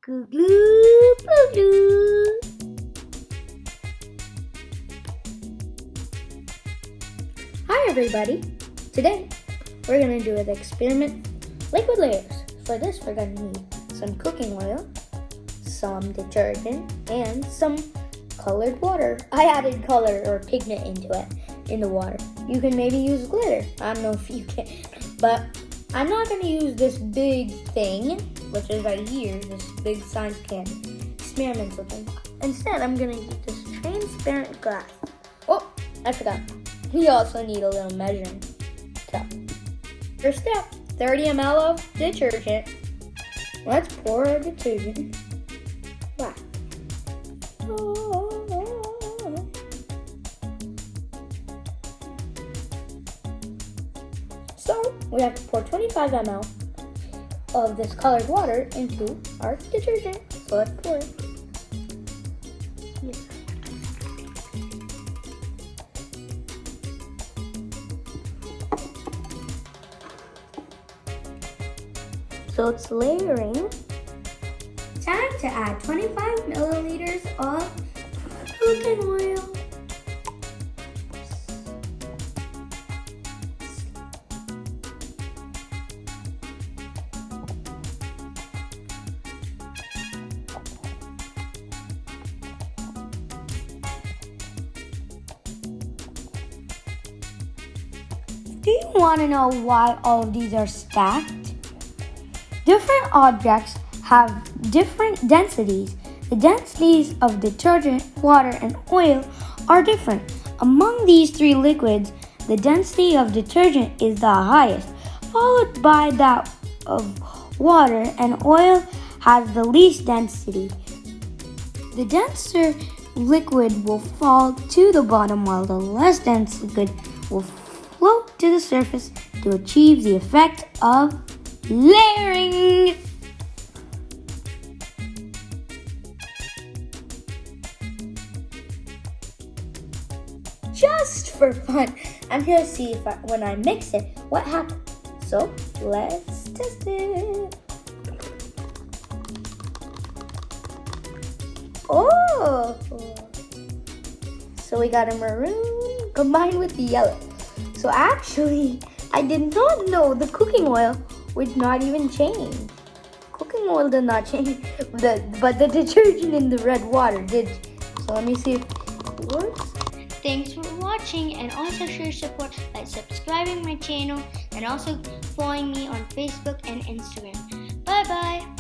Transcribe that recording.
Kooglupooglu. Hi everybody! Today we're going to do an experiment, liquid layers. For this we're going to need some cooking oil, some detergent, and some colored water. I added color or pigment into it, in the water. You can maybe use glitter. I don't know if you can, but I'm not going to use this big thing, which is right here, this big science can experimental thing. Instead, I'm going to use this transparent glass. Oh, I forgot. We also need a little measuring cup. First step, 30 ml of detergent. Let's pour our detergent. Wow. So we have to pour 25 ml of this colored water into our detergent. So let's pour it. Yeah. So it's layering. Time to add 25 milliliters of cooking oil. Do you want to know why all of these are stacked? Different objects have different densities. The densities of detergent, water, and oil are different. Among these three liquids, the density of detergent is the highest, followed by that of water, and oil has the least density. The denser liquid will fall to the bottom while the less dense liquid will float to the surface to achieve the effect of layering. Just for fun, I'm going to see if when I mix it, what happens. So let's test it. Oh! So we got a maroon combined with the yellow. So actually, I did not know the cooking oil would not even change. Cooking oil did not change, but the detergent in the red water did. So let me see if it works. Thanks for watching, and also show your support by subscribing my channel and also following me on Facebook and Instagram. Bye bye!